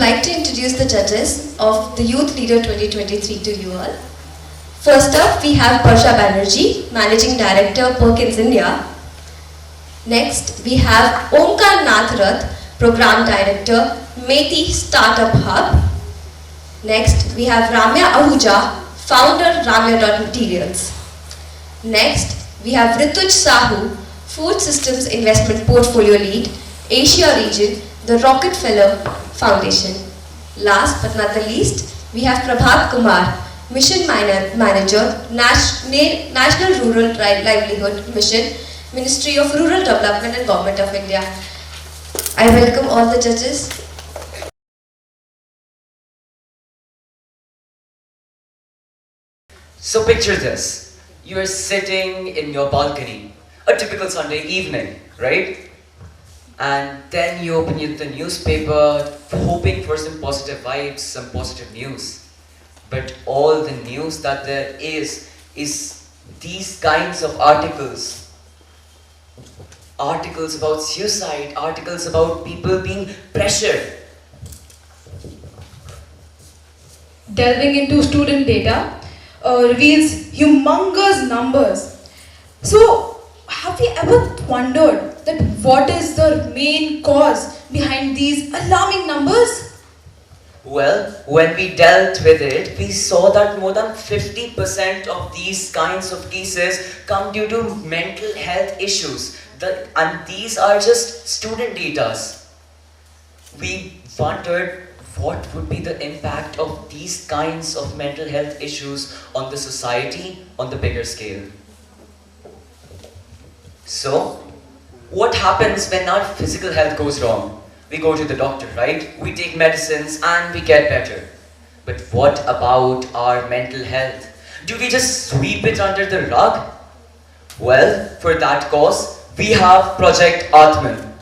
like to introduce the judges of the Youth Leader 2023 to you all. First up, we have Parsha Banerjee, Managing Director, Perkins India. Next, we have Omkar Natharath, Program Director, Methi Startup Hub. Next, we have Ramya Ahuja, Founder, Ramya.Materials. Next, we have Rituj Sahu, Food Systems Investment Portfolio Lead, Asia Region, the Rockefeller Foundation. Last but not the least, we have Prabhat Kumar, Mission Manager, National Rural Livelihood Mission, Ministry of Rural Development and Government of India. I welcome all the judges. So picture this, you are sitting in your balcony, a typical Sunday evening, right? And then you open the newspaper, hoping for some positive vibes, some positive news. But all the news that there is these kinds of articles. Articles about suicide, articles about people being pressured. Delving into student data reveals humongous numbers. So, have we ever wondered that what is the main cause behind these alarming numbers? Well, when we dealt with it, we saw that more than 50% of these kinds of cases come due to mental health issues. And these are just student data. We wondered what would be the impact of these kinds of mental health issues on the society on the bigger scale. So, what happens when our physical health goes wrong? We go to the doctor, right? We take medicines and we get better. But what about our mental health? Do we just sweep it under the rug? Well, for that cause, we have Project Atman.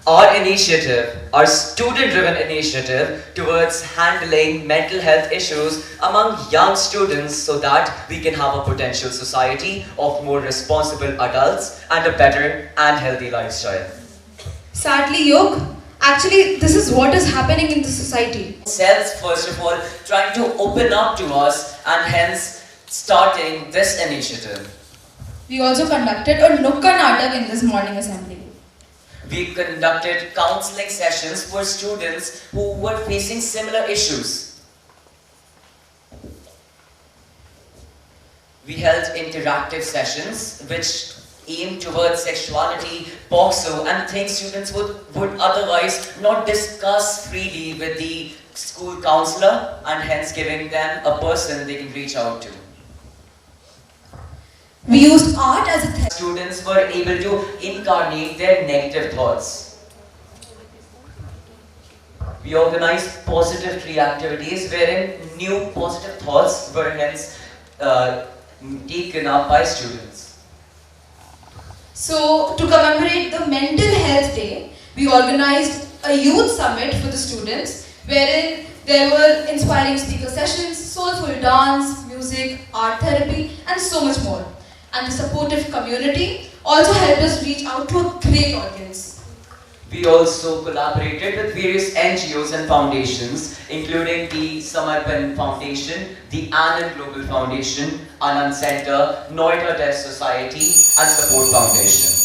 Our initiative, our student-driven initiative towards handling mental health issues among young students so that we can have a potential society of more responsible adults and a better and healthy lifestyle. Sadly, Yog, actually this is what is happening in the society. Cells, first of all, trying to open up to us and hence starting this initiative. We also conducted a Nukka Natak in this morning assembly. We conducted counseling sessions for students who were facing similar issues. We held interactive sessions which aimed towards sexuality, POXO, and things students would otherwise not discuss freely with the school counselor, and hence giving them a person they can reach out to. We used art as a therapy. Students were able to incarnate their negative thoughts. We organized positive tree activities wherein new positive thoughts were hence taken up by students. So, to commemorate the Mental Health Day, we organized a youth summit for the students wherein there were inspiring speaker sessions, soulful dance, music, art therapy, and so much more. And the supportive community also helped us reach out to a great audience. We also collaborated with various NGOs and foundations, including the Samarpan Foundation, the Anand Global Foundation, Anand Center, Noida Deaf Society, and Support Foundation.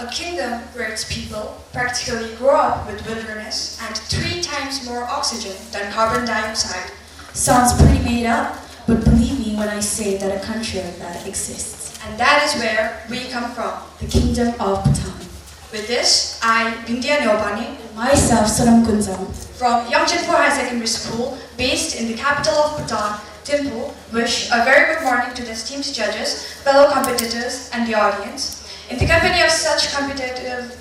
A kingdom where its people practically grow up with wilderness and 3 times more oxygen than carbon dioxide. Sounds pretty made up, but believe me when I say that a country like that exists. And that is where we come from. The kingdom of Bhutan. With this, I, Bindya Neopani, Myself, Sonam Kunzam, from Yangchenpo High Secondary School, based in the capital of Bhutan, Thimphu, wish a very good morning to the esteemed judges, fellow competitors, and the audience. In the company of such competitors,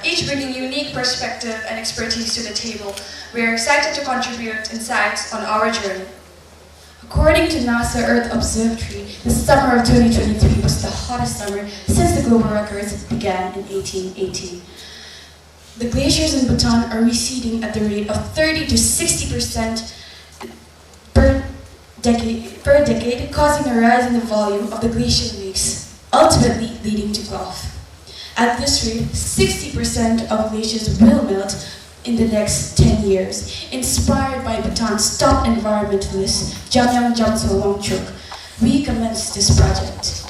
each bringing unique perspective and expertise to the table, we are excited to contribute insights on our journey. According to NASA Earth Observatory, the summer of 2023 was the hottest summer since the global records began in 1818. The glaciers in Bhutan are receding at the rate of 30 to 60% per decade, causing a rise in the volume of the glacial lakes. ultimately leading to Gulf. At this rate, 60% of glaciers will melt in the next 10 years. Inspired by Bhutan's top environmentalist, Jamyang Jamso Wangchuk, we commenced this project.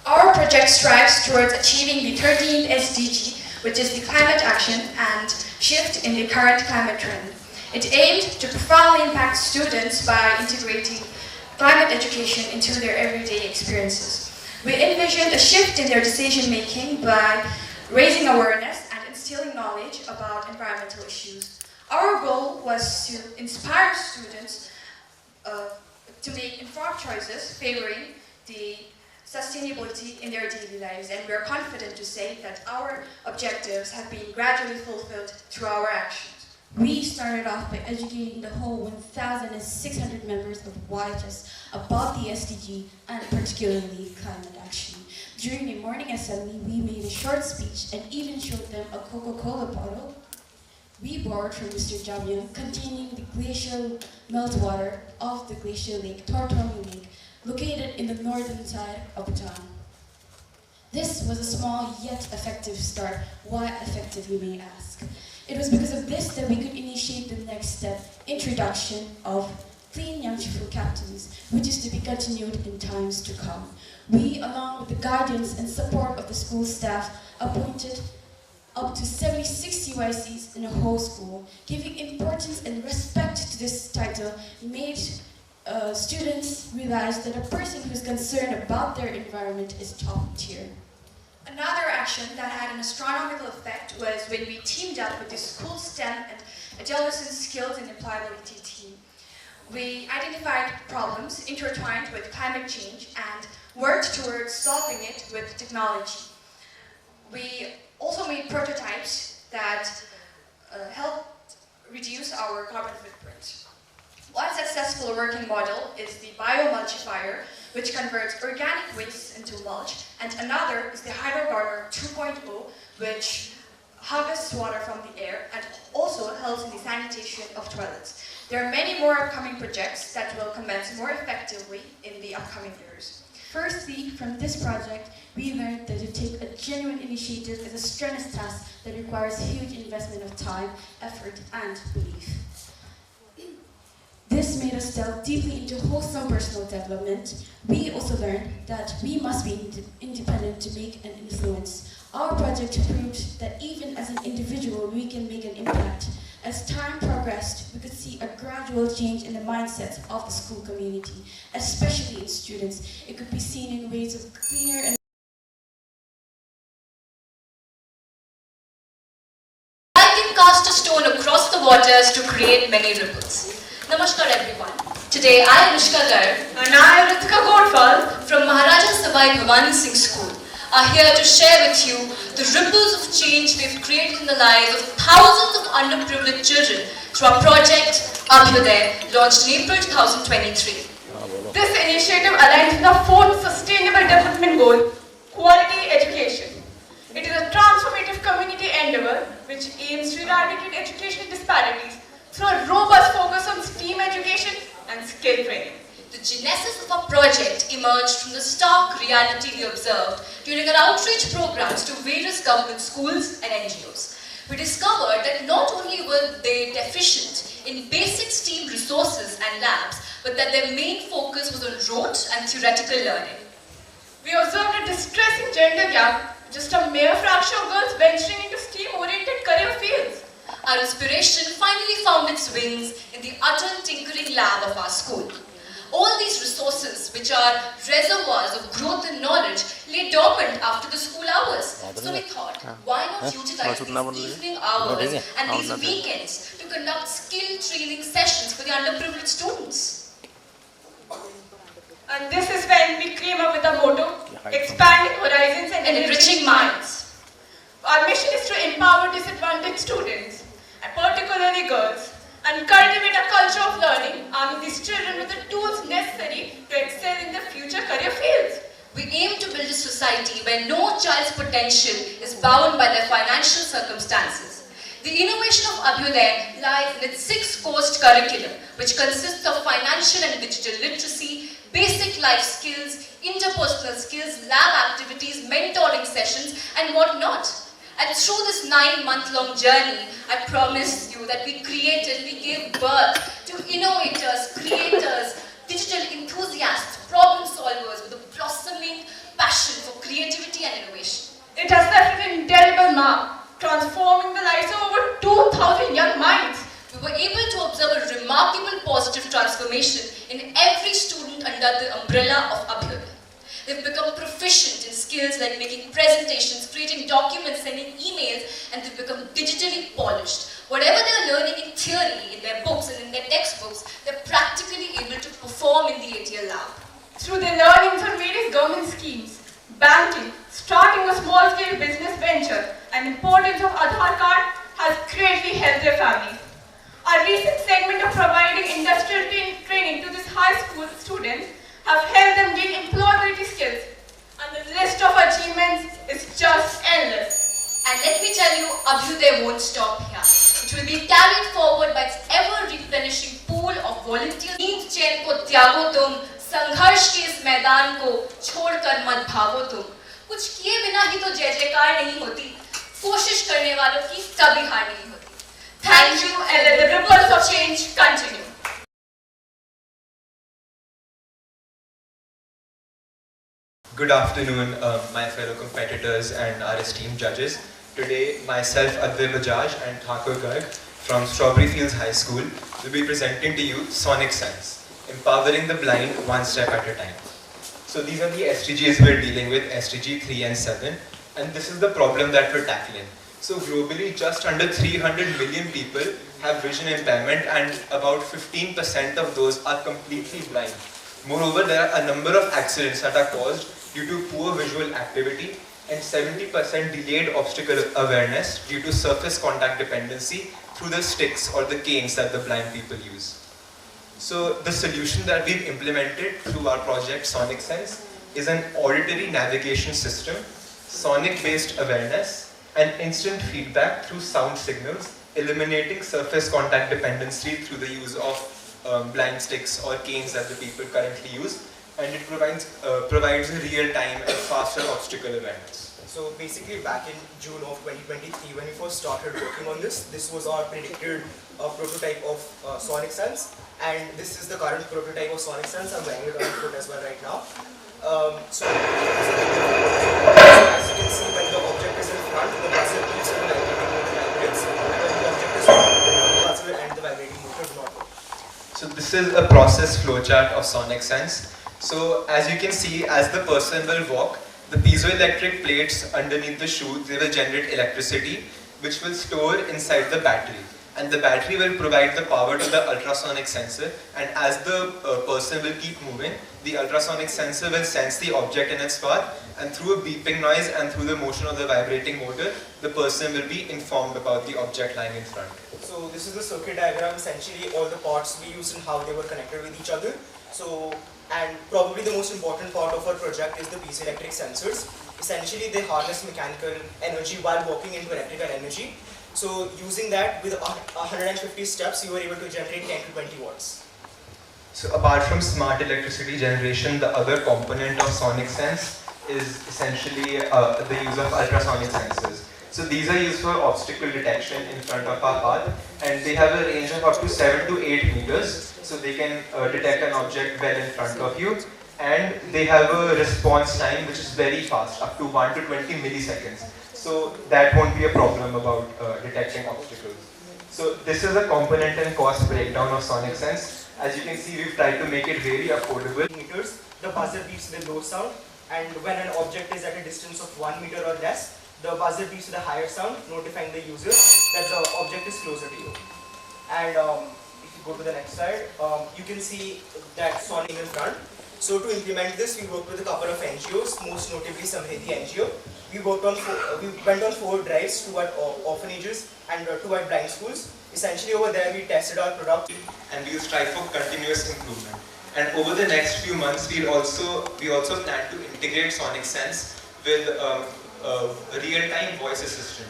Our project strives towards achieving the 13th SDG, which is the climate action and shift in the current climate trend. It aimed to profoundly impact students by integrating climate education into their everyday experiences. We envisioned a shift in their decision making by raising awareness and instilling knowledge about environmental issues. Our goal was to inspire students to make informed choices favoring the sustainability in their daily lives, and we are confident to say that our objectives have been gradually fulfilled through our actions. We started off by educating the whole 1,600 members of YHS about the SDG and particularly climate action. During the morning assembly, we made a short speech and even showed them a Coca-Cola bottle we borrowed from Mr. Jamyang containing the glacial meltwater of the glacial lake, Tortomi Lake, located in the northern side of Bhutan. This was a small yet effective start. Why effective, you may ask? It was because of this that we could initiate the next step, introduction of clean Yangtze captains, which is to be continued in times to come. We, along with the guardians and support of the school staff, appointed up to 76 UICs in a whole school. Giving importance and respect to this title made students realize that a person who is concerned about their environment is top tier. Another action that had an astronomical effect was when we teamed up with the school STEM and adolescent skills and employability team. We identified problems intertwined with climate change and worked towards solving it with technology. We also made prototypes that helped reduce our carbon footprint. One successful working model is the biomulchifier, which converts organic waste into mulch, and another is the HydroGardener 2.0, which harvests water from the air and also helps in the sanitation of toilets. There are many more upcoming projects that will commence more effectively in the upcoming years. Firstly, from this project, we learned that to take a genuine initiative is a strenuous task that requires huge investment of time, effort, and belief. This made us delve deeply into wholesome personal development. We also learned that we must be independent to make an influence. Our project proved that even as an individual, we can make an impact. As time progressed, we could see a gradual change in the mindsets of the school community, especially in students. It could be seen in ways of cleaner and I can cast a stone across the waters to create many ripples. Namaskar everyone. Today I am Anushka Garg and I am Ritika Godfall from Maharaja Savai Bhavani Singh School are here to share with you the ripples of change we have created in the lives of thousands of underprivileged children through our project Abhyuday, launched in April 2023. This initiative aligns with the fourth Sustainable Development Goal, quality education. It is a transformative community endeavor which aims to eradicate educational disparities through a robust focus on STEAM education and skill training. The genesis of our project emerged from the stark reality we observed during our outreach programs to various government schools and NGOs. We discovered that not only were they deficient in basic STEAM resources and labs, but that their main focus was on rote and theoretical learning. We observed a distressing gender gap, just a mere fraction of girls venturing into STEAM-oriented career fields. Our inspiration finally found its wings in the adult tinkering lab of our school. All these resources, which are reservoirs of growth and knowledge, lay dormant after the school hours. So we thought, why not utilize these evening hours and these weekends to conduct skill training sessions for the underprivileged students? And this is when we came up with a motto, expanding horizons and enriching minds. Our mission is to empower disadvantaged students, and particularly girls, and cultivate a culture of learning, arming these children with the tools necessary to excel in their future career fields. We aim to build a society where no child's potential is bound by their financial circumstances. The innovation of Abhyuday lies in its 6-course curriculum, which consists of financial and digital literacy, basic life skills, interpersonal skills, lab activities, mentoring sessions, and whatnot. And through this 9-month-long journey, I promise you that we gave birth to innovators, creators, digital enthusiasts, problem solvers with a blossoming passion for creativity and innovation. It has left an indelible mark, transforming the lives of over 2,000 young minds. We were able to observe a remarkable positive transformation in every student under the umbrella of Abhyuday. They've become proficient in skills like making presentations, creating documents, sending emails, and they've become digitally polished. Whatever they're learning in theory, in their books and in their textbooks, they're practically able to perform in the ATL lab. Through their learning from various government schemes, banking, starting a small-scale business venture, and importance of Aadhaar card has greatly helped their families. Our recent segment of providing industrial training to these high school students have helped them gain employability skills, and the list of achievements is just endless. And let me tell you, Abhyuday won't stop here. It will be carried forward by its ever-replenishing pool of volunteers. नींद चैन को त्यागो तुम, संघर्ष के इस मैदान को छोड़कर मत भागो तुम. कुछ किए बिना ही तो जय जयकार नहीं होती. कोशिश करने वालों की कभी हार नहीं होती. Thank you, and let the ripples of change continue. Good afternoon, my fellow competitors and our esteemed judges. Today, myself, Advay Bajaj and Thakur Garg from Strawberry Fields High School will be presenting to you Sonic Sense, empowering the blind one step at a time. So these are the SDGs we're dealing with, SDG 3 and 7, and this is the problem that we're tackling. So globally, just under 300 million people have vision impairment, and about 15% of those are completely blind. Moreover, there are a number of accidents that are caused due to poor visual activity and 70% delayed obstacle awareness due to surface contact dependency through the sticks or the canes that the blind people use. So the solution that we've implemented through our project Sonic Sense is an auditory navigation system, sonic-based awareness, and instant feedback through sound signals, eliminating surface contact dependency through the use of blind sticks or canes that the people currently use, and it provides a real-time and faster obstacle awareness. So basically back in June of 2023 when we first started working on this was our predicted prototype of Sonic Sense, and this is the current prototype of Sonic Sense. I'm wearing it on foot as well right now. So as you can see, when the object is in front, the buzzer keeps on vibrating motor vibrates, and when the object is in front, the buzzer and the vibrating motor do not work. So this is a process flowchart of Sonic Sense. So as you can see, as the person will walk, the piezoelectric plates underneath the shoe, they will generate electricity which will store inside the battery. And the battery will provide the power to the ultrasonic sensor, and as the person will keep moving, the ultrasonic sensor will sense the object in its path, and through a beeping noise and through the motion of the vibrating motor, the person will be informed about the object lying in front. So this is the circuit diagram, essentially all the parts we used and how they were connected with each other. So, and probably the most important part of our project is the piezoelectric sensors. Essentially they harness mechanical energy while walking into electrical energy. So using that with 150 steps, you were able to generate 10 to 20 watts. So apart from smart electricity generation, the other component of Sonic Sense is essentially the use of ultrasonic sensors. So these are used for obstacle detection in front of our path, and they have a range of up to 7 to 8 meters. So they can detect an object well in front of you, and they have a response time which is very fast, up to 1 to 20 milliseconds. So that won't be a problem about detecting obstacles. So this is a component and cost breakdown of Sonic Sense. As you can see, we've tried to make it very affordable. Meters, the buzzer beeps with a low sound, and when an object is at a distance of 1 meter or less, the buzzer beeps with a higher sound, notifying the user that the object is closer to you. And if you go to the next slide, you can see that Sonic in front. So to implement this, we worked with a couple of NGOs, most notably Samriddhi NGO. We went on 4 drives toward orphanages and toward blind schools. Essentially over there we tested our product. And we will strive for continuous improvement. And over the next few months, we also plan to integrate Sonic Sense with a real-time voice assistant.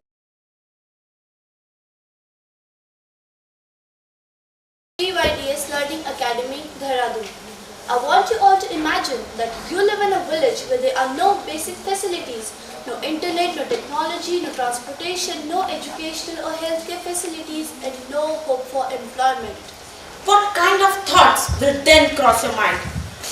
YDS Learning Academy, Dehradun. I want you all to imagine that you live in a village where there are no basic facilities, no internet, no technology, no transportation, no educational or healthcare facilities, and no hope for employment. What kind of thoughts will then cross your mind?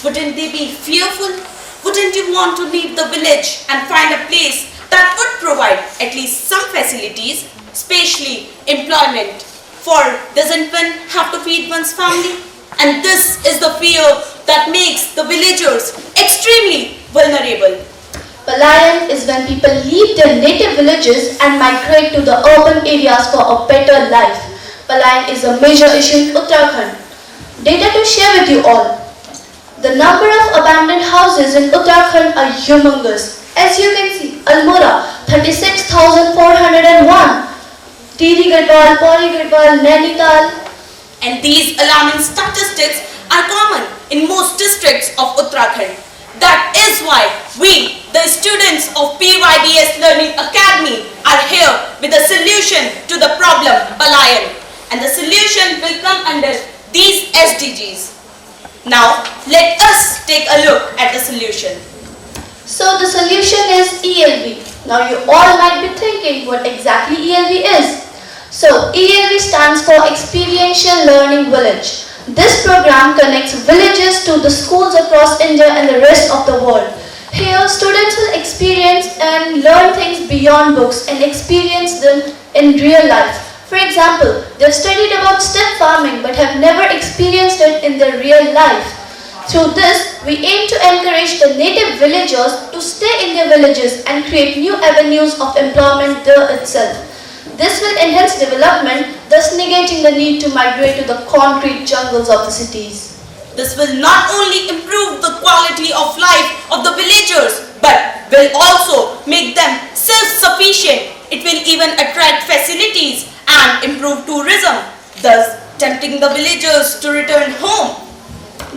Wouldn't they be fearful? Wouldn't you want to leave the village and find a place that would provide at least some facilities, especially employment? For doesn't one have to feed one's family? And this is the fear that makes the villagers extremely vulnerable. Palayan is when people leave their native villages and migrate to the urban areas for a better life. Palayan is a major issue in Uttarakhand. Data to share with you all. The number of abandoned houses in Uttarakhand are humongous. As you can see, Almora, 36,401. Tiri Gadwal, Pori Gadwal, Nainital. And these alarming statistics are common in most districts of Uttarakhand. That is why we, the students of PYDS Learning Academy, are here with a solution to the problem Palayan. And the solution will come under these SDGs. Now, let us take a look at the solution. So the solution is ELV. Now you all might be thinking what exactly ELV is. So ELV stands for Experiential Learning Village. This program connects villages to the schools across India and the rest of the world. Here students will experience and learn things beyond books and experience them in real life. For example, they have studied about step farming but have never experienced it in their real life. Through this, we aim to encourage the native villagers to stay in their villages and create new avenues of employment there itself. This will enhance development, thus negating the need to migrate to the concrete jungles of the cities. This will not only improve the quality of life of the villagers, but will also make them self-sufficient. It will even attract facilities and improve tourism, thus tempting the villagers to return home.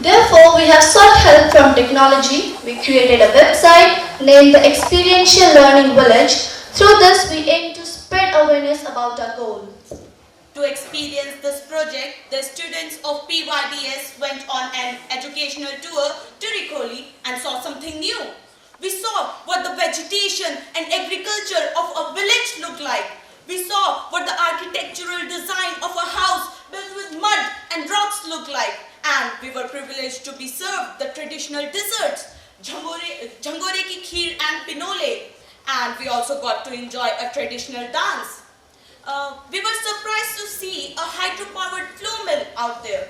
Therefore, we have sought help from technology. We created a website named the Experiential Learning Village. Through this, we aim to spread awareness about our goal. To experience this project, the students of PYDS went on an educational tour to Rikoli and saw something new. We saw what the vegetation and agriculture of a village looked like. We saw what the architectural design of a house built with mud and rocks looked like. And we were privileged to be served the traditional desserts, jhangore ki kheer and pinole. And we also got to enjoy a traditional dance. We were surprised to see a hydro-powered flow mill out there.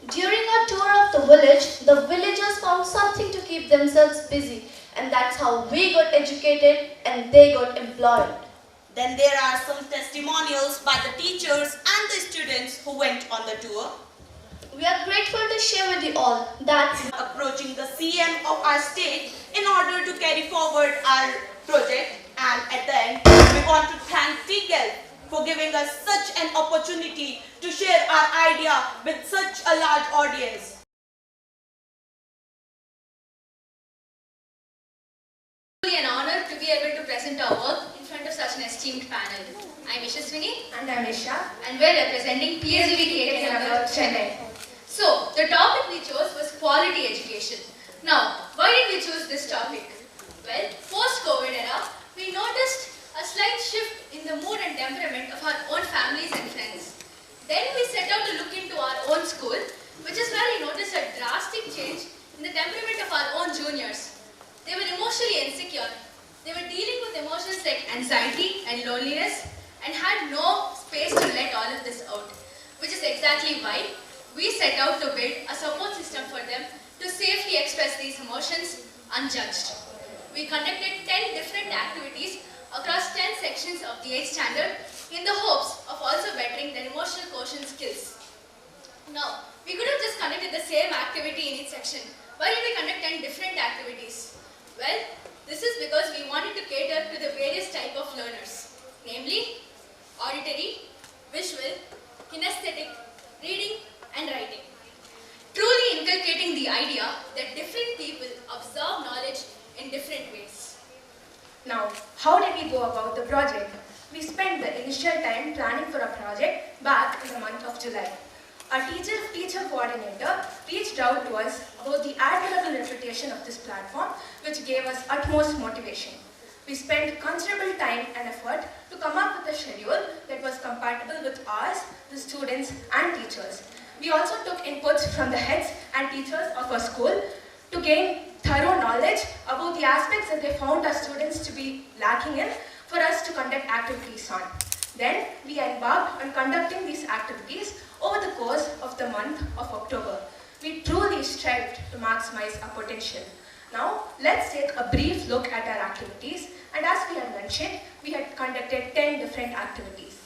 During our tour of the villagers found something to keep themselves busy, and that's how we got educated and they got employed. Then there are some testimonials by the teachers and the students who went on the tour. We are grateful to share with you all that approaching the CM of our state in order to carry forward our project, and at the end we want to thank TGEL for giving us such an opportunity to share our idea with such a large audience. It's truly an honor to be able to present our work in front of such an esteemed panel. I'm Yashaswini And I'm Isha. and we're representing PSV Nagar, Chennai. So, the topic we chose was quality education. Now, why did we choose this topic? Well, post-COVID era, we noticed a slight shift in the mood and temperament of our own families and friends. Then we set out to look into our own school, which is where we noticed a drastic change in the temperament of our own juniors. They were emotionally insecure. They were dealing with emotions like anxiety and loneliness and had no space to let all of this out, which is exactly why we set out to build a support system for them to safely express these emotions unjudged. We conducted 10 different activities across 10 sections of the 8th standard in the hopes of also bettering their emotional quotient skills. Now, we could have just conducted the same activity in each section. Why did we conduct 10 different activities? Well, this is because we wanted to cater to the various type of learners, namely auditory, visual, kinesthetic, reading and writing. Truly inculcating the idea that different people observe knowledge in different ways. Now, how did we go about the project? We spent the initial time planning for a project back in the month of July. Our teacher coordinator reached out to us a about the admirable reputation of this platform, which gave us utmost motivation. We spent considerable time and effort to come up with a schedule that was compatible with ours, the students and teachers. We also took inputs from the heads and teachers of our school to gain thorough knowledge about the aspects that they found our students to be lacking in for us to conduct activities on. Then we embarked on conducting these activities over the course of the month of October. We truly strived to maximize our potential. Now, let's take a brief look at our activities, and as we have mentioned, we had conducted 10 different activities.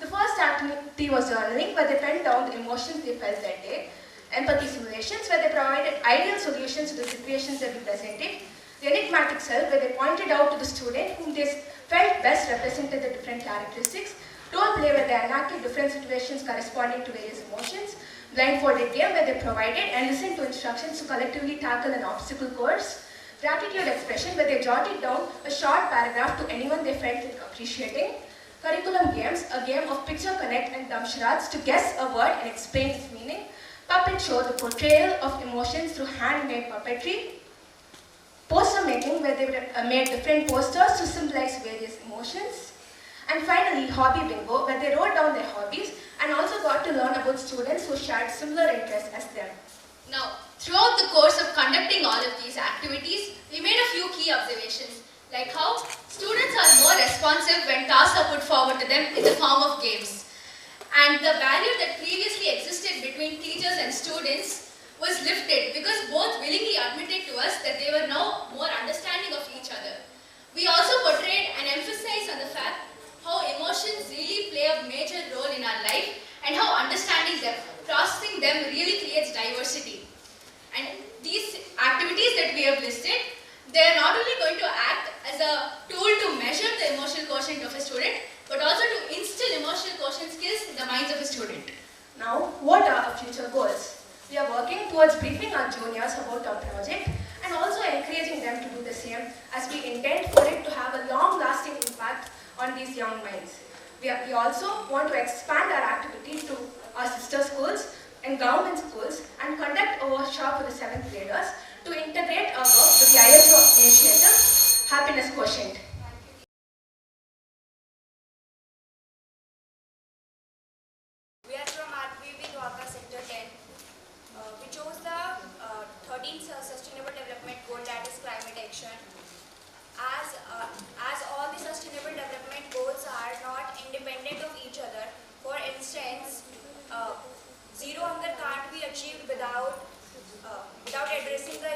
The first activity was journaling, where they penned down the emotions they felt that day. Empathy simulations, where they provided ideal solutions to the situations that we presented. The enigmatic self, where they pointed out to the student whom they felt best represented the different characteristics. Role play, where they enacted different situations corresponding to various emotions. Blindfolded game, where they provided and listened to instructions to collectively tackle an obstacle course. Gratitude expression, where they jotted down a short paragraph to anyone they felt like appreciating. Curriculum games, a game of picture connect and dumb charades to guess a word and explain its meaning. Puppet show, the portrayal of emotions through handmade puppetry. Poster making, where they made different posters to symbolize various emotions. And finally, hobby bingo, where they wrote down their hobbies and also got to learn about students who shared similar interests as them. Now, throughout the course of conducting all of these activities, we made a few key observations, like how students are more responsive when tasks are put forward to them in the form of games. And the barrier that previously existed between teachers and students was lifted because both willingly admitted to us that they were now more understanding of each other. We also portrayed and emphasized on the fact how emotions really play a major role in our life and how understanding them, processing them really creates diversity. And these activities that we have listed, they are not only going to act as a tool to measure the emotional quotient of a student, but also to instill emotional quotient skills in the minds of a student. Now, what are our future goals? We are working towards briefing our juniors about our project and also encouraging them to do the same, as we intend for it to have a long-lasting impact on these young minds. We also want to expand our activities to our sister schools and government schools and conduct a workshop for the 7th graders to integrate our work with the ISO initiative, Happiness Quotient. We are from RPV Dwarka Sector 10. We chose the 13th Sustainable Development Goal, that is climate action. As all the sustainable development goals are not independent of each other. For instance, zero hunger can't be achieved without addressing the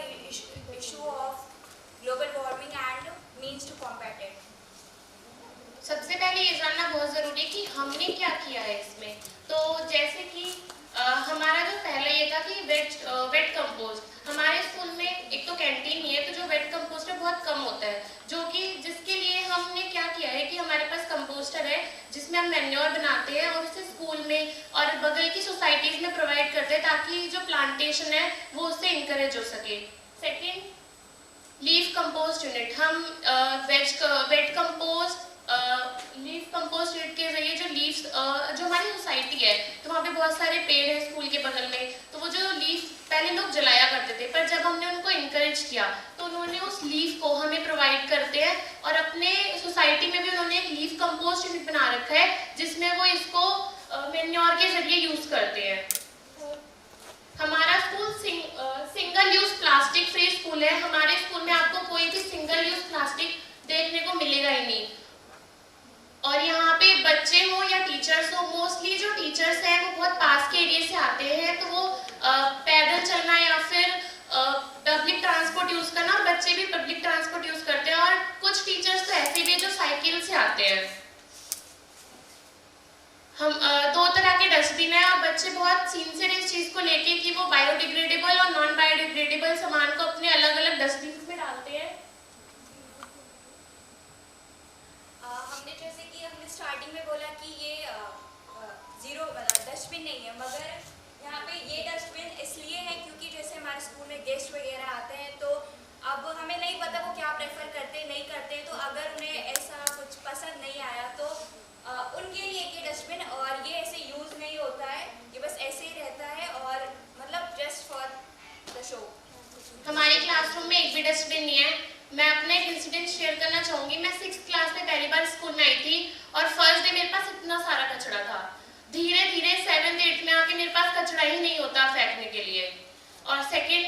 issue of global warming and means to combat it. सबसे पहले ये जानना बहुत ज़रूरी है कि हमने क्या किया है इसमें। तो जैसे कि हमारा जो पहला ये था कि वेट कंपोस्ट, हमारे स्कूल में एक तो कैंटीन ही है, तो जो वेट कंपोस्ट है बहुत कम होता है, जिसके लिए हमने क्या किया है कि हमारे पास कंपोस्टर है जिसमें हम मैन्योर बनाते हैं और उसे स्कूल में और बगल की सोसाइटीज़ में प्रोवाइड करते हैं ताकि जो प्लांटेशन है वो उससे इंकरेज हो सके। सेकेंड, लीफ कंपोस्ट यूनिट, हम wet compost leaf compost unit के जरिए जो लीव्स जो हमारी सोसाइटी है तो वहाँ पे बहुत सारे पेड़ हैं स्कूल के बगल में, तो वो जो लीफ पहले लोग जलाया करते थे, पर जब हमने उनको इंकरेज किया तो उन्होंने उस लीफ को हमें प्रोवाइड करते हैं और अपने सोसाइटी में भी उन्होंने एक लीफ कंपोस्ट यूनिट बना रखा है जिसमें वो इसको मैन्योर के जरिए यूज़ करते हैं। हमारा school single use plastic free school है। हमारे स्कूल में आपको कोई भी सिंगल यूज़ प्लास्टिक देखने को मिलेगा ही नहीं। और यहाँ पे बच्चे हो या टीचर्स हो, मोस्टली जो टीचर्स हैं वो बहुत पास के एरिया से आते हैं, तो वो पैदल चलना या फिर पब्लिक ट्रांसपोर्ट यूज़ करना, और बच्चे भी पब्लिक ट्रांसपोर्ट यूज़ करते हैं, और कुछ टीचर्स तो ऐसे भी जो साइकिल से आते हैं। हम 2 तरह के डस्टबिन है और बच्चे बहुत सिंसियर इस चीज़ को लेके कि वो बायोडिग्रेडेबल और नॉन बायोडिग्रेडेबल सामान को अपने अलग अलग डस्टबिन में डालते हैं। हमने जैसे कि हमने स्टार्टिंग में बोला कि ये जीरो डस्टबिन नहीं है, मगर यहाँ पे ये डस्टबिन इसलिए है क्योंकि जैसे हमारे स्कूल में गेस्ट वगैरह आते हैं तो अब हमें नहीं पता वो क्या प्रेफर करते नहीं करते, तो अगर उन्हें ऐसा कुछ पसंद नहीं आया तो उनके लिए ये डस्टबिन, और ये ऐसे यूज़ नहीं होता है, ये बस ऐसे ही रहता है और मतलब जस्ट फॉर द शो। भी डस्टबिन नहीं है। मैं अपना एक इंसिडेंट शेयर करना चाहूँगी। मैं 6th क्लास में पहली बार स्कूल में आई थी और फर्स्ट डे मेरे पास इतना सारा कचरा था। धीरे धीरे 7th 8th में आके मेरे पास कचरा ही नहीं होता फेंकने के लिए। और सेकेंड,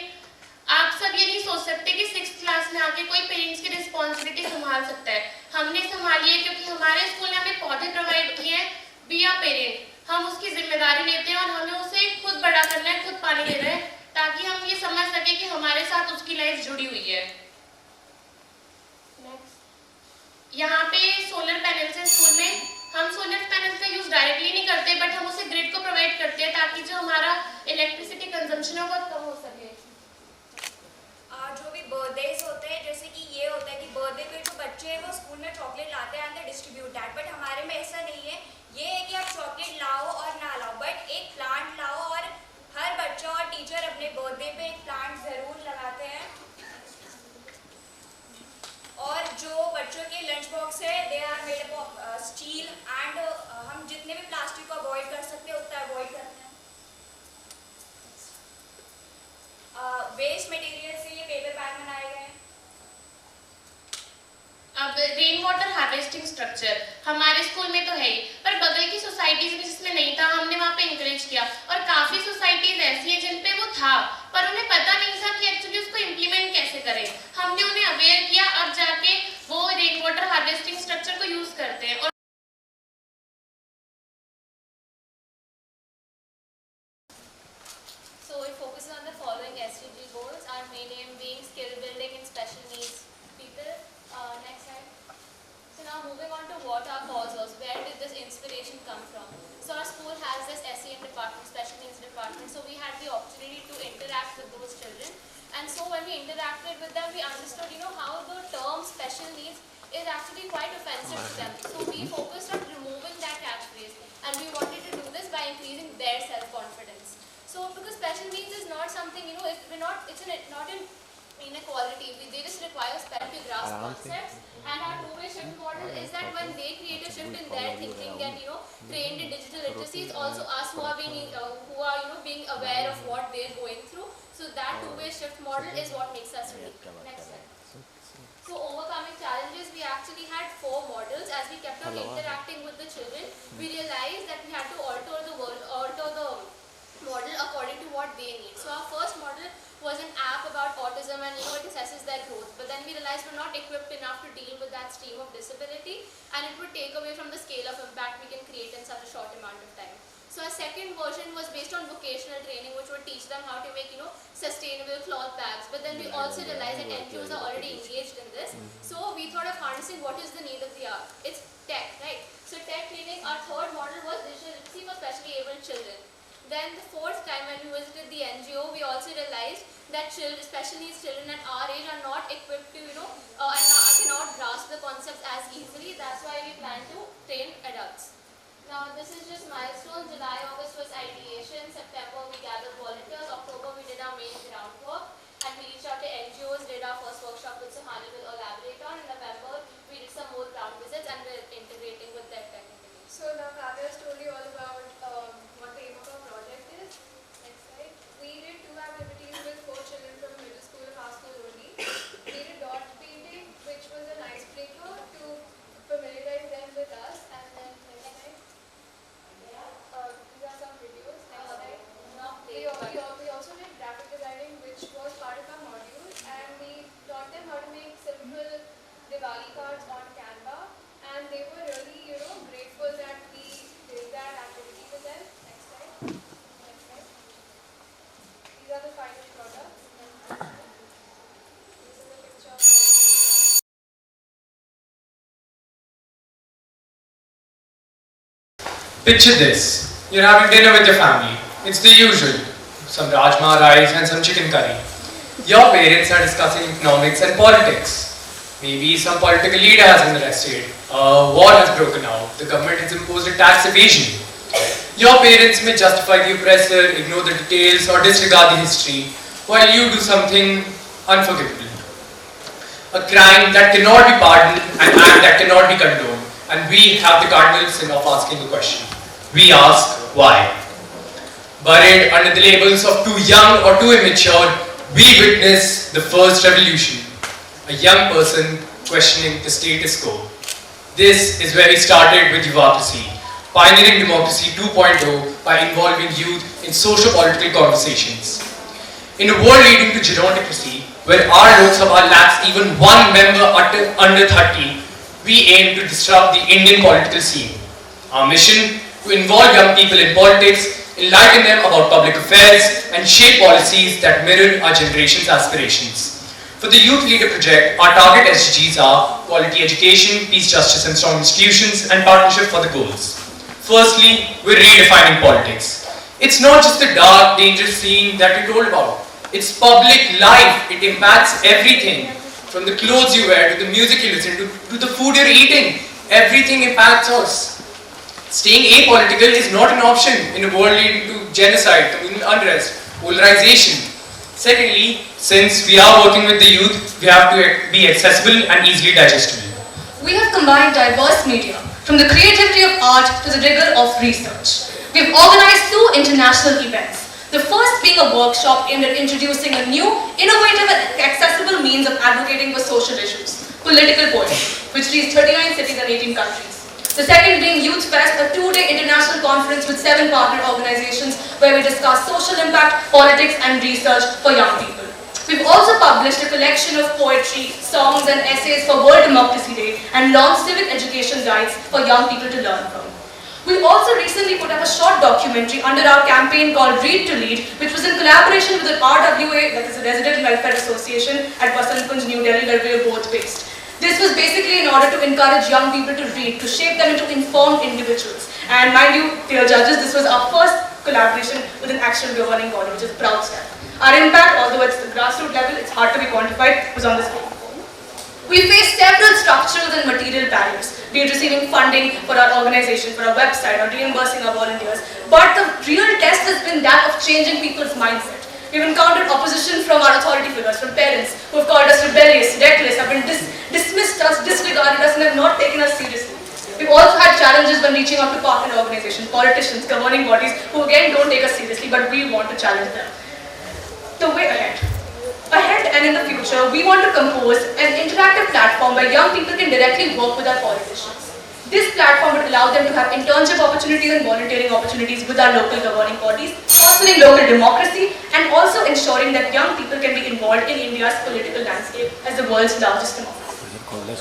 आप सब ये नहीं सोच सकते कि 6th क्लास में आके कोई पेरेंट्स की रिस्पॉन्सिबिलिटी संभाल सकता है। हमने संभाली है क्योंकि हमारे स्कूल ने हमें पौधे प्रोवाइड किए हैं। बी अ पेरेंट, हम उसकी जिम्मेदारी लेते हैं और हमें उसे खुद बड़ा करना है, खुद पानी देना है, ताकि हम ये समझ सके कि हमारे साथ उसकी लाइफ जुड़ी हुई है। यहाँ पे सोलर पैनल्स हैं स्कूल में। हम सोलर पैनल्स का यूज डायरेक्टली नहीं करते, बट हम उसे ग्रिड को प्रोवाइड करते हैं ताकि जो हमारा इलेक्ट्रिसिटी कंजम्पशन है वो कम हो सके। जो भी बर्थडेज होते हैं, जैसे कि ये होता है कि बर्थडे पे जो बच्चे हैं वो स्कूल में चॉकलेट लाते हैं and they distribute that, but हमारे में ऐसा नहीं है। ये है कि आप चॉकलेट लाओ और ना लाओ, बट एक प्लांट लाओ और हर बच्चा और टीचर अपने बर्थडे पे एक प्लांट ज़रूर लगाते हैं। और जो बच्चों के लंच बॉक्स है they are made of steel and हम जितने भी प्लास्टिक को अवॉइड कर सकते हैं उतना अवॉइड करते हैं। वेस्ट मटेरियल से ये पेपर बैग बनाए गए हैं। अब रेन वाटर हार्वेस्टिंग स्ट्रक्चर हमारे स्कूल में तो है ही, पर बगल की सोसाइटीज में जिसमें नहीं था हमने वहाँ पे इंकरेज किया। और काफ़ी सोसाइटीज ऐसी हैं जिन पे वो था पर उन्हें पता नहीं था कि एक्चुअली उसको इम्प्लीमेंट कैसे करें। हमने उन्हें अवेयर किया, अब जाके वो रेन वाटर हार्वेस्टिंग स्ट्रक्चर को यूज़ करते हैं। और So it focuses on the following SDG goals, our main aim being skill building in special needs people. Next slide. So now moving on to what our cause was, where did this inspiration come from? So our school has this SEN department, special needs department, so we had the opportunity to interact with those children. And so when we interacted with them, we understood, how the term special needs is actually quite offensive to them. So we focused on removing that catchphrase, and we wanted to do this by increasing their self-confidence. So because special needs is not something, not an inequality. They just require special to grasp concepts. And our two-way shift model is that when they create a shift in their thinking, get trained in digital literacy, it's also us who are being being aware of what they're going through. So that two-way shift model is what makes us unique. Next slide. So overcoming challenges, we actually had 4 models. As we kept on interacting with the children, we realized that we had to alter the model according to what they need. So our first model was an app about autism and it assesses their growth. But then we realized we're not equipped enough to deal with that stream of disability and it would take away from the scale of impact we can create in such a short amount of time. So our second version was based on vocational training, which would teach them how to make sustainable cloth bags. But then we also realized that NGOs are already engaged in this. So we thought of harnessing what is the need of the hour. It's tech, right? So tech training, our third model was digital literacy for specially abled children. Then the fourth time when we visited the NGO, we also realized that special needs children at our age are not equipped to, cannot grasp the concepts as easily. That's why we plan to train adults. Now this is just milestones. July, August was ideation. September we gathered volunteers. October we did our main groundwork. And we reached out to NGOs, did our first workshop which Suhani will elaborate on. In November we did some more ground visits and we're integrating with them technically. So now Kavya has told you all about what the aim of our project is. Next slide. We did 2 activities with 4 children from middle school and high school only. We did dot painting, which was an icebreaker to familiarize them with us. And then next slide. These are some videos. Next slide. We also did graphic designing, which was part of our module, and we taught them how to make simple Diwali cards on Canva. And they were really, grateful that we did that activity with them. Next slide. Next slide. These are the final products. This is a picture of Picture this. You're having dinner with your family. It's the usual. Some rajma rice and some chicken curry. Your parents are discussing economics and politics. Maybe some political leader has been arrested. A war has broken out. The government has imposed a tax evasion. Your parents may justify the oppressor, ignore the details or disregard the history, while you do something unforgivable. A crime that cannot be pardoned, an act that cannot be condoned. And we have the cardinal sin of asking a question. We ask, why? Buried under the labels of too young or too immature, we witness the first revolution, a young person questioning the status quo. This is where we started with Yuvacracy, pioneering democracy 2.0 by involving youth in socio-political conversations. In a world leading to gerontocracy, where our Lok Sabha lacks even one member under 30, we aim to disrupt the Indian political scene. Our mission: to involve young people in politics, enlighten them about public affairs, and shape policies that mirror our generation's aspirations. For the Youth Leader Project, our target SDGs are quality education, peace, justice and strong institutions, and partnership for the goals. Firstly, we're redefining politics. It's not just the dark, dangerous scene that we told about. It's public life. It impacts everything. From the clothes you wear, to the music you listen to the food you're eating. Everything impacts us. Staying apolitical is not an option in a world leading to genocide, communal unrest, polarization. Secondly, since we are working with the youth, we have to be accessible and easily digestible. We have combined diverse media, from the creativity of art to the rigor of research. We have organized 2 international events. The first being a workshop aimed at introducing a new, innovative and accessible means of advocating for social issues, political poetry, which reached 39 cities and 18 countries. The second being Youth Fest, a 2-day international conference with 7 partner organizations where we discuss social impact, politics and research for young people. We've also published a collection of poetry, songs and essays for World Democracy Day and launched civic education guides for young people to learn from. We also recently put up a short documentary under our campaign called Read to Lead, which was in collaboration with the RWA, that is the Resident Welfare Association at Vasant Kunj, New Delhi, where we are both based. This was basically in order to encourage young people to read, to shape them into informed individuals. And mind you, dear judges, this was our first collaboration with an actual governing body, which is a proud step. Our impact, although it's the grassroots level, it's hard to be quantified, was on this scale. We face several structural and material barriers, be it receiving funding for our organization, for our website, or reimbursing our volunteers. But the real test has been that of changing people's mindset. We've encountered opposition from our authority figures, from parents who have called us rebellious, reckless, have been dismissed us, disregarded us, and have not taken us seriously. We've also had challenges when reaching out to partner organizations, politicians, governing bodies, who again don't take us seriously, but we want to challenge them. The way ahead. Ahead and in the future, we want to compose an interactive platform where young people can directly work with our politicians. This platform would allow them to have internship opportunities and volunteering opportunities with our local governing bodies, fostering local democracy, and also ensuring that young people can be involved in India's political landscape as the world's largest democracy.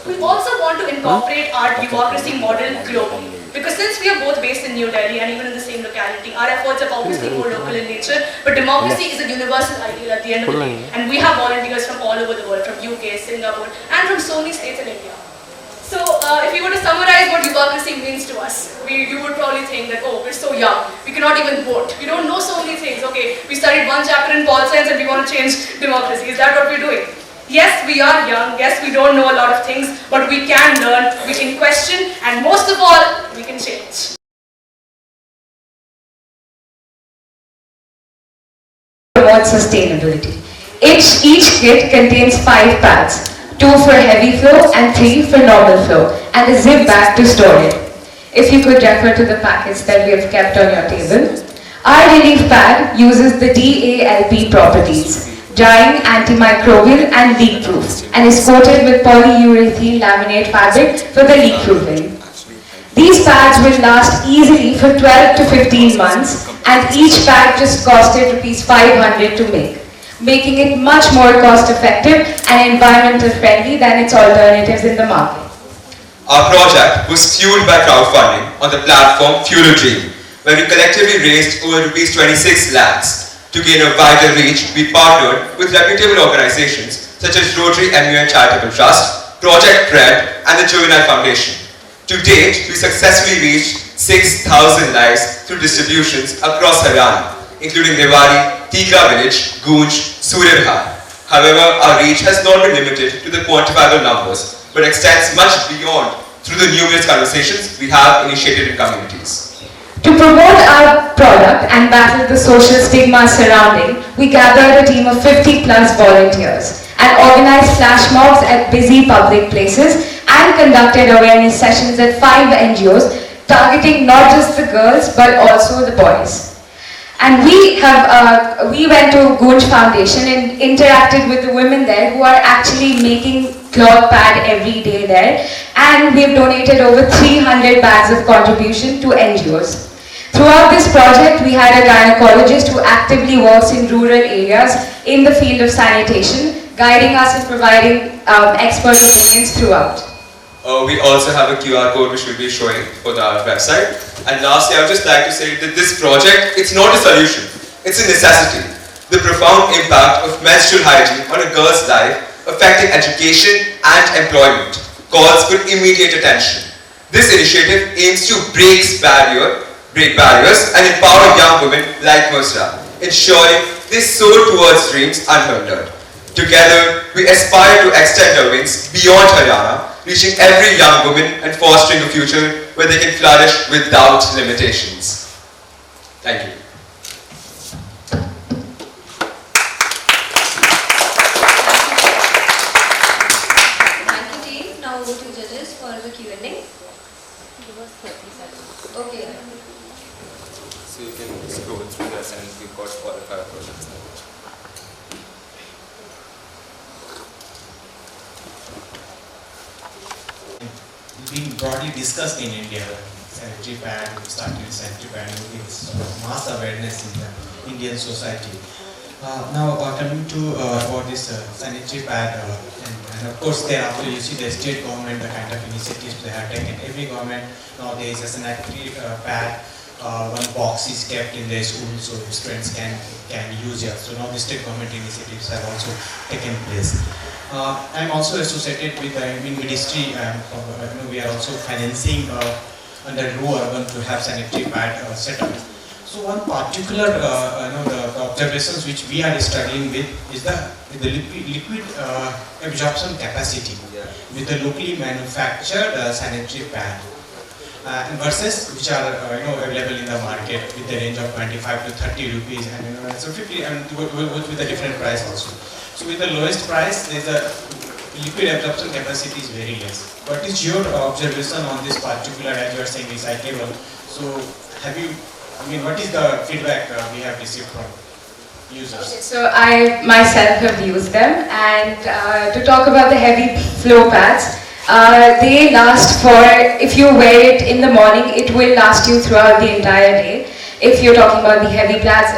We also want to incorporate our democracy model globally, because since we are both based in New Delhi and even in the same locality, our efforts are obviously more local in nature, but democracy is a universal ideal at the end of the day, and we have volunteers from all over the world, from UK, Singapore, and from so many states in India. So, if we were to summarize what democracy means to us, you would probably think that, oh, we're so young, we cannot even vote. We don't know so many things. Okay, we studied 1 chapter in Pol Science and we want to change democracy. Is that what we're doing? Yes, we are young. Yes, we don't know a lot of things, but we can learn, we can question, and most of all, we can change. Promote sustainability. Each kit contains 5 pads. 2 for heavy flow and 3 for normal flow, and a zip bag to store it. If you could refer to the packets that we have kept on your table. Our relief pad uses the DALP properties, drying, antimicrobial and leak proof, and is coated with polyurethane laminate fabric for the leak proofing. These pads will last easily for 12 to 15 months, and each pad just costed ₹500 to make, making it much more cost effective and environmental friendly than its alternatives in the market. Our project was fueled by crowdfunding on the platform Fuel a Dream, where we collectively raised over ₹26 lakhs. To gain a wider reach, we partnered with reputable organizations such as Rotary MUN Charitable Trust, Project Red, and the Juvenile Foundation. To date, we successfully reached 6,000 lives through distributions across Haryana, including Rewari, Tikra village, Gunj, Surirhat. However, our reach has not been limited to the quantifiable numbers, but extends much beyond through the numerous conversations we have initiated in communities. To promote our product and battle the social stigma surrounding, we gathered a team of 50 plus volunteers and organized flash mobs at busy public places and conducted awareness sessions at 5 NGOs targeting not just the girls but also the boys. And we went to Gunj Foundation and interacted with the women there who are actually making cloth pad every day there. And we've donated over 300 bags of contribution to NGOs. Throughout this project, we had a gynecologist who actively works in rural areas in the field of sanitation, guiding us and providing expert opinions throughout. We also have a QR code which we'll be showing for our website. And lastly, I would just like to say that this project, it's not a solution, it's a necessity. The profound impact of menstrual hygiene on a girl's life, affecting education and employment, calls for immediate attention. This initiative aims to break barriers and empower young women like Musra, ensuring they soar towards dreams unhindered. Together, we aspire to extend our wings beyond Haryana, reaching every young woman and fostering a future where they can flourish without limitations. Thank you. Thank you, team. Now over to judges for the Q&A. Give us 30 seconds. Okay. So you can scroll through this and we've got 45 projects now. Being broadly discussed in India, sanitary pad, starting with sanitary pad, it's mass awareness in the Indian society. Now coming to about this sanitary pad, and of course thereafter you see the state government, the kind of initiatives they have taken. Every government nowadays a sanitary pad, one box is kept in their school so students can use it. So now the state government initiatives have also taken place. I'm also associated with the ministry, and we are also financing under Rural Urban to have sanitary pad set up. So one particular the observations which we are struggling with is the liquid absorption capacity with the locally manufactured sanitary pad. Versus which are available in the market with the range of 25 to 30 rupees, and so 50 and with a different price also. So with the lowest price, the liquid absorption capacity is very less. What is your observation on this particular, as you are saying, recyclable? So what is the feedback we have received from users? Okay, so I myself have used them, and to talk about the heavy flow pads, they last for, if you wear it in the morning, it will last you throughout the entire day. If you're talking about the heavy pads,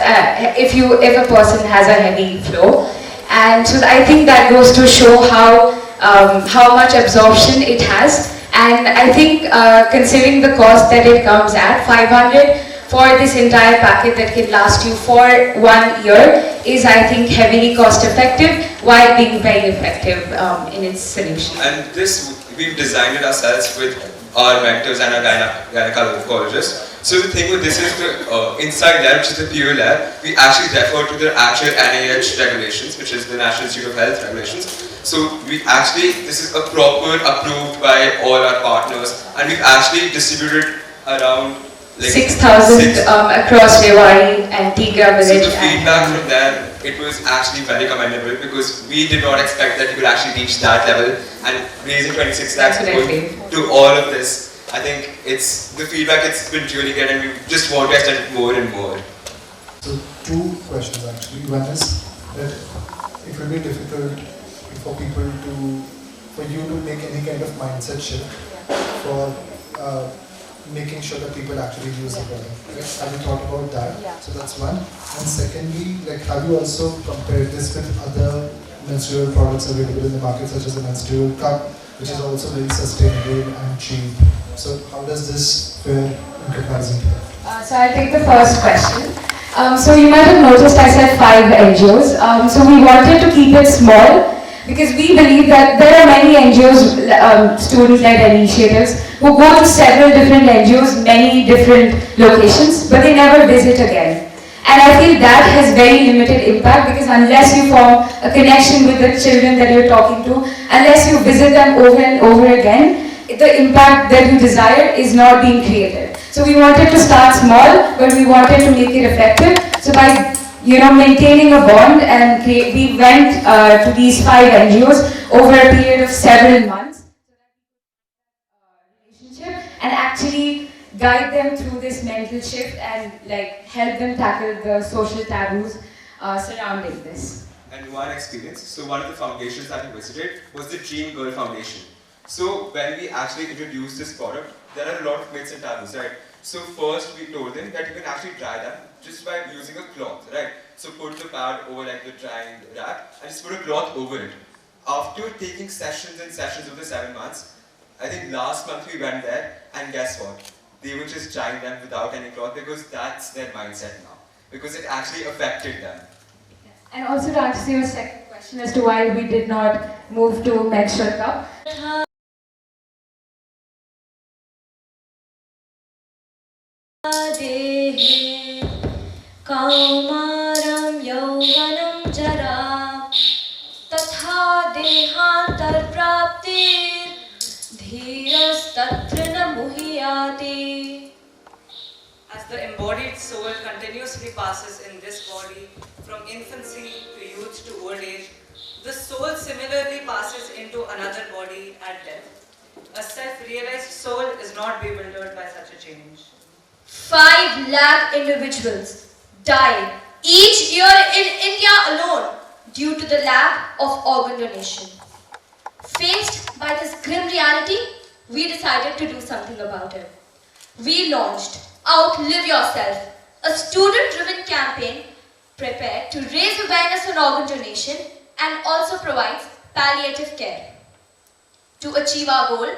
if a person has a heavy flow. And so I think that goes to show how much absorption it has. And I think considering the cost that it comes at, 500 for this entire packet that can last you for 1 year is, I think, heavily cost effective while being very effective in its solution. And this, we've designed it ourselves with our mentors and our gynecologists. So the thing with this is the inside lab, which is the PO lab, we actually refer to the actual NIH regulations, which is the National Institute of Health regulations. So this is a proper approved by all our partners, and we've actually distributed around 6,000 across Rewari and Tigra village. So the feedback from them, it was actually very commendable, because we did not expect that we could actually reach that level, and raising 26 lakhs to all of this. I think the feedback, it's been really good, and we just want to extend it more and more. So two questions actually. One is that it will be difficult for you to make any kind of mindset shift for making sure that people actually use the product. Right? Have you thought about that? So that's one. And secondly, have you also compared this with other menstrual products available in the market, such as the menstrual cup, which is also very sustainable and cheap? So how does this fare in comparison to that? So I'll take the first question. So you might have noticed I said 5 NGOs. So we wanted to keep it small because we believe that there are many NGOs, student-led initiatives, who go to several different NGOs, many different locations, but they never visit again. And I feel that has very limited impact, because unless you form a connection with the children that you're talking to, unless you visit them over and over again, the impact that you desire is not being created. So we wanted to start small, but we wanted to make it effective. So by maintaining a bond, and we went to these 5 NGOs over a period of several months, and actually guide them through this mental shift and like help them tackle the social taboos surrounding this. And one experience, so one of the foundations that we visited was the Dream Girl Foundation. So when we actually introduced this product, there are a lot of myths and taboos, right? So first we told them that you can actually dry them just by using a cloth, right? So put the pad over like the drying rack and just put a cloth over it. After taking sessions and sessions of the 7 months, I think last month we went there and guess what? They were just drying them without any cloth because that's their mindset now. Because it actually affected them. And also to answer your second question as to why we did not move to menstrual cup. Kaumaram yauvanam jara tatha dehantar praptir dhiras tatra na muhyati. As the embodied soul continuously passes in this body from infancy to youth to old age, the soul similarly passes into another body at death. A self-realized soul is not bewildered by such a change. 5 lakh individuals die each year in India alone due to the lack of organ donation. Faced by this grim reality, we decided to do something about it. We launched Outlive Yourself, a student-driven campaign prepared to raise awareness on organ donation and also provides palliative care. To achieve our goal,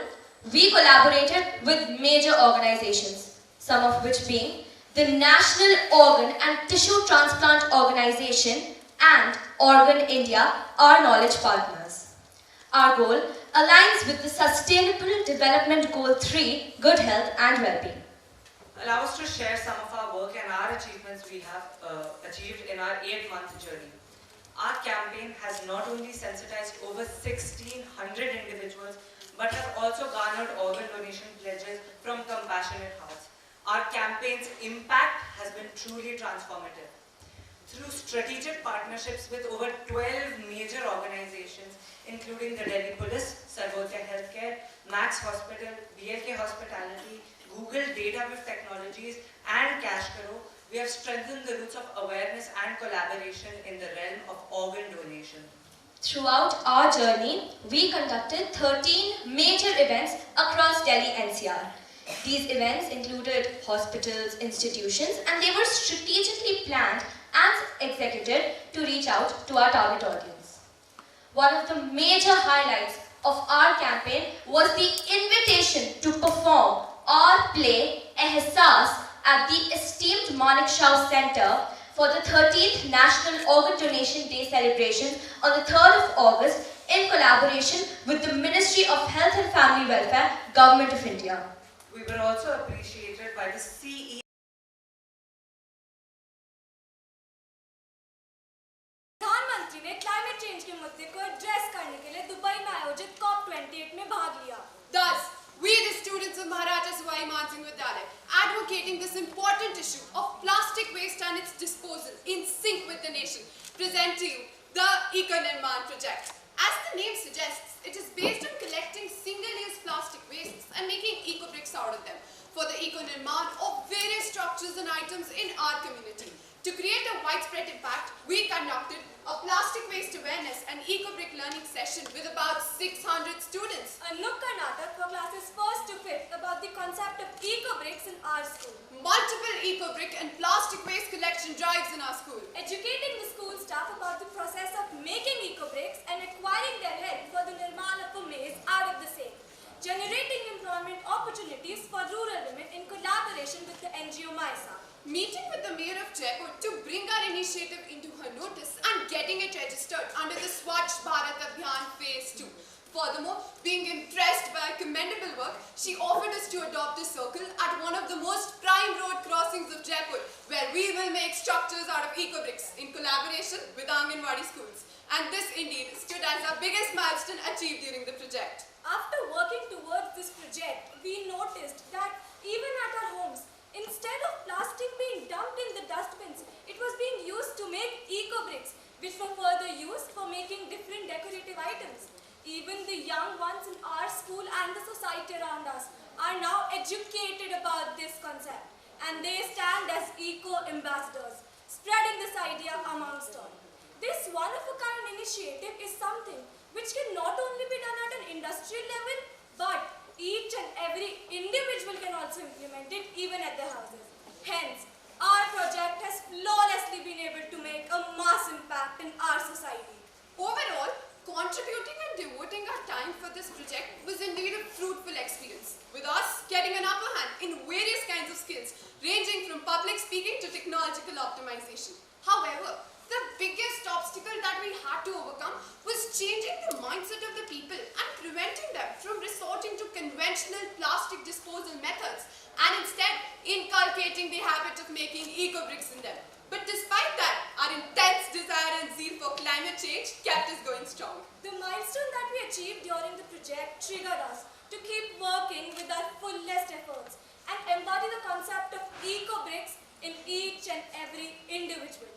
we collaborated with major organizations, some of which being the National Organ and Tissue Transplant Organization and Organ India, our knowledge partners. Our goal aligns with the Sustainable Development Goal 3, Good Health and Well-being. Allow us to share some of our work and our achievements we have achieved in our 8-month journey. Our campaign has not only sensitized over 1,600 individuals, but have also garnered organ donation pledges from compassionate hearts. Our campaign's impact has been truly transformative. Through strategic partnerships with over 12 major organizations, including the Delhi Police, Sarvodaya Healthcare, Max Hospital, BLK Hospitality, Google Database Technologies, and Cashkaro, we have strengthened the roots of awareness and collaboration in the realm of organ donation. Throughout our journey, we conducted 13 major events across Delhi NCR. These events included hospitals, institutions, and they were strategically planned and executed to reach out to our target audience. One of the major highlights of our campaign was the invitation to perform our play Ehsas at the esteemed Manik Shah Center for the 13th National Organ Donation Day celebrations on the 3rd of August in collaboration with the Ministry of Health and Family Welfare, Government of India. We were also appreciated by the CE. प्रधानमंत्री ने climate change के मुद्दे को address करने के लिए Dubai में आयोजित COP28 में भाग लिया. Thus, we the students of Maharaja Sawai Mansingh Vidyalaya advocating this important issue of plastic waste and its disposal in sync with the nation, present to you the Eco Nirman project. As the name suggests, it is based on collecting single-use plastic wastes and making eco-bricks out of them for the Eco Nirman of various structures and items in our community. To create a widespread impact, we conducted a plastic waste awareness and eco-brick learning session with about 600 students. A Nukkad Natak for classes 1st to 5th about the concept of eco-bricks in our school. Multiple eco-brick and plastic waste collection drives in our school. Educating the school staff about the process of making eco-bricks and acquiring their help for the nirman of a maze out of the same. Generating employment opportunities for rural women in collaboration with the NGO MISA. Meeting with the Mayor of Jaipur to bring our initiative into her notice and getting it registered under the Swachh Bharat Abhiyan Phase 2. Furthermore, being impressed by our commendable work, she offered us to adopt a circle at one of the most prime road crossings of Jaipur, where we will make structures out of eco-bricks in collaboration with Anganwadi schools. And this indeed stood as our biggest milestone achieved during the project. After working towards this project, we noticed that even at our homes, instead of plastic being dumped in the dustbins, it was being used to make eco-bricks, which were further used for making different decorative items. Even the young ones in our school and the society around us are now educated about this concept and they stand as eco-ambassadors, spreading this idea amongst all. This one-of-a-kind initiative is something which can not only be done at an industrial level, but each and every individual can also implement it even at their houses. Hence, our project has flawlessly been able to make a mass impact in our society. Overall, contributing and devoting our time for this project was indeed a fruitful experience, with us getting an upper hand in various kinds of skills, ranging from public speaking to technological optimization. However, the biggest obstacle that we had to overcome was changing the mindset of the people and preventing them from resorting to conventional plastic disposal methods and instead inculcating the habit of making eco-bricks in them. But despite that, our intense desire and zeal for climate change kept us going strong. The milestone that we achieved during the project triggered us to keep working with our fullest efforts and embody the concept of eco-bricks in each and every individual.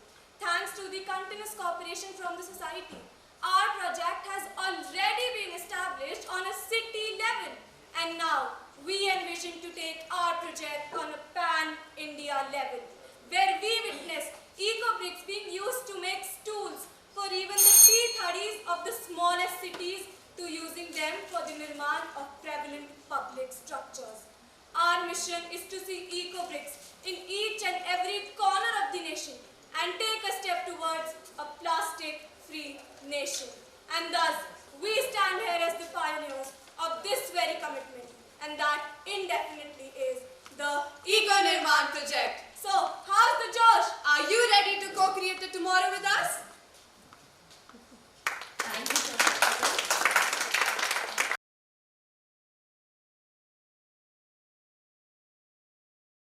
Thanks to the continuous cooperation from the society, our project has already been established on a city level, and now we envision to take our project on a pan-India level, where we witness eco-bricks being used to make stools for even the tea-thadis of the smallest cities to using them for the nirman of prevalent public structures. Our mission is to see eco-bricks in each and every corner of the nation and take a step towards a plastic-free nation. And thus, we stand here as the pioneers of this very commitment, and that indefinitely is the Eco Nirman project.